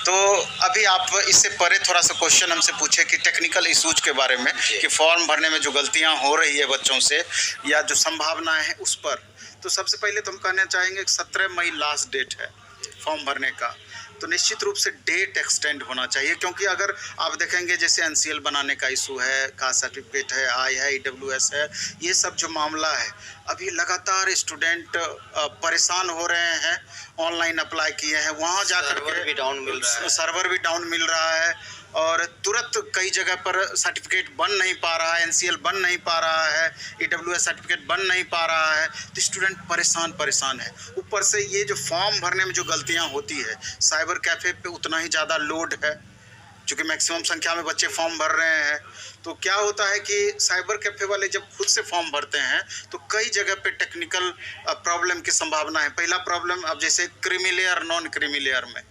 तो अभी आप इससे परे थोड़ा सा क्वेश्चन हमसे पूछे कि टेक्निकल इशूज के बारे में, कि फॉर्म भरने में जो गलतियां हो रही है बच्चों से या जो संभावनाएं हैं उस पर। तो सबसे पहले तो हम कहना चाहेंगे कि 17 मई लास्ट डेट है फॉर्म भरने का, तो निश्चित रूप से डेट एक्सटेंड होना चाहिए। क्योंकि अगर आप देखेंगे जैसे NCL बनाने का इशू है, कास्ट सर्टिफिकेट है, आई है, EWS है, ये सब जो मामला है अभी लगातार स्टूडेंट परेशान हो रहे हैं। ऑनलाइन अप्लाई किए हैं, वहाँ जाकर सर्वर भी डाउन मिल रहा है और तुरंत कई जगह पर सर्टिफिकेट बन नहीं पा रहा है, NCL बन नहीं पा रहा है, EWS सर्टिफिकेट बन नहीं पा रहा है, तो स्टूडेंट परेशान है। ऊपर से ये जो फॉर्म भरने में जो गलतियां होती है, साइबर कैफ़े पे उतना ही ज़्यादा लोड है, चूँकि मैक्सिमम संख्या में बच्चे फॉर्म भर रहे हैं। तो क्या होता है कि साइबर कैफ़े वाले जब खुद से फॉर्म भरते हैं तो कई जगह पे टेक्निकल प्रॉब्लम की संभावना है। पहला प्रॉब्लम अब जैसे creamy layer, non creamy layer में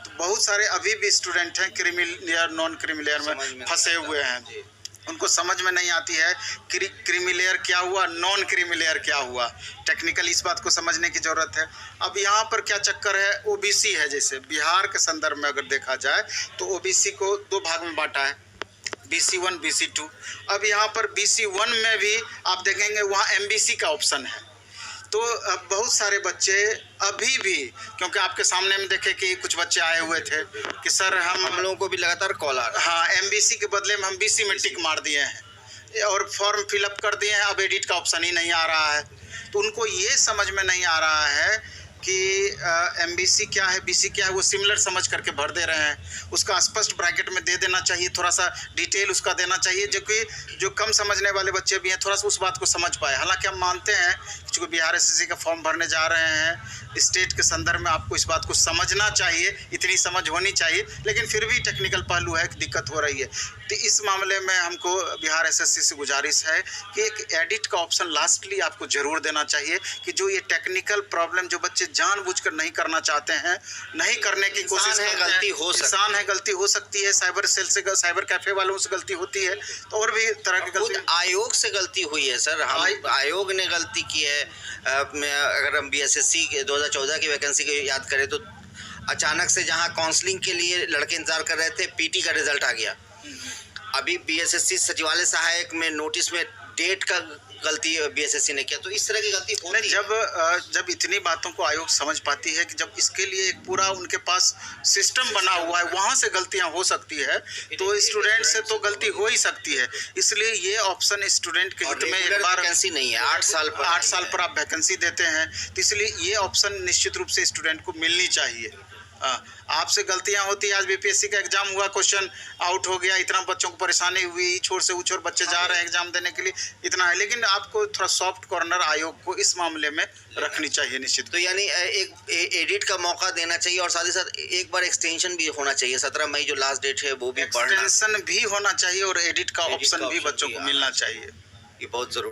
बहुत सारे अभी भी स्टूडेंट हैं creamy layer, non creamy layer में फंसे हुए हैं। उनको समझ में नहीं आती है क्रीमी लेयर क्या हुआ, नॉन क्रीमी लेयर क्या हुआ। टेक्निकल इस बात को समझने की ज़रूरत है। अब यहाँ पर क्या चक्कर है, OBC है, जैसे बिहार के संदर्भ में अगर देखा जाए तो OBC को 2 भाग में बांटा है, BC1 BC2। अब यहाँ पर BC1 में भी आप देखेंगे वहाँ MBC का ऑप्शन है। तो अब बहुत सारे बच्चे अभी भी, क्योंकि आपके सामने में देखे कि कुछ बच्चे आए हुए थे कि सर हम लोगों को भी लगातार कॉल आ रहा है, हाँ MBC के बदले में हम BC में टिक मार दिए हैं और फॉर्म फिलअप कर दिए हैं, अब एडिट का ऑप्शन ही नहीं आ रहा है। तो उनको ये समझ में नहीं आ रहा है कि MBC क्या है, BC क्या है, वो सिमिलर समझ करके भर दे रहे हैं। उसका स्पष्ट ब्रैकेट में दे देना चाहिए, थोड़ा सा डिटेल उसका देना चाहिए, जो कि जो कम समझने वाले बच्चे भी हैं थोड़ा सा उस बात को समझ पाए। हालांकि हम मानते हैं क्योंकि बिहार SSC का फॉर्म भरने जा रहे हैं, स्टेट के संदर्भ में आपको इस बात को समझना चाहिए, इतनी समझ होनी चाहिए, लेकिन फिर भी टेक्निकल पहलू है, दिक्कत हो रही है। तो इस मामले में हमको बिहार SSC से गुजारिश है कि एक एडिट का ऑप्शन लास्टली आपको ज़रूर देना चाहिए, कि जो ये टेक्निकल प्रॉब्लम जो बच्चे जानबूझकर नहीं करना चाहते हैं, नहीं करने की कोशिश है, गलती हो सकती है, साइबर सेल से, साइबर कैफ़े वालों से गलती होती है, तो और भी तरह की गलती। आयोग से गलती हुई है सर, आयोग ने गलती की है। अगर हम BSSC के 2014 की वैकेंसी को याद करें तो अचानक से जहां काउंसलिंग के लिए लड़के इंतजार कर रहे थे, PT का रिजल्ट आ गया। अभी BSSC सचिवालय सहायक में नोटिस में डेट का गलती BSSC ने किया। तो इस तरह की गलती होती है। जब इतनी बातों को आयोग समझ पाती है कि जब इसके लिए एक पूरा उनके पास सिस्टम बना हुआ है, वहाँ से गलतियाँ हो सकती है, तो स्टूडेंट से तो गलती हो ही सकती है। इसलिए ये ऑप्शन स्टूडेंट के हित में एक बार वैकेंसी नहीं है, 8 साल पर आप वैकेंसी देते हैं, तो इसलिए ये ऑप्शन निश्चित रूप से स्टूडेंट को मिलनी चाहिए। आपसे गलतियां होती है। आज BPSC का एग्जाम हुआ, क्वेश्चन आउट हो गया, इतना बच्चों को परेशानी हुई, छोर से उछोर बच्चे जा रहे हैं एग्जाम देने के लिए, इतना है। लेकिन आपको थोड़ा सॉफ्ट कॉर्नर आयोग को इस मामले में रखनी चाहिए निश्चित। तो यानी एक एडिट का मौका देना चाहिए और साथ ही साथ एक बार एक्सटेंशन भी होना चाहिए। 17 मई जो लास्ट डेट है वो भी एक्सटेंशन भी होना चाहिए और एडिट का ऑप्शन भी बच्चों को मिलना चाहिए। ये बहुत जरूरी।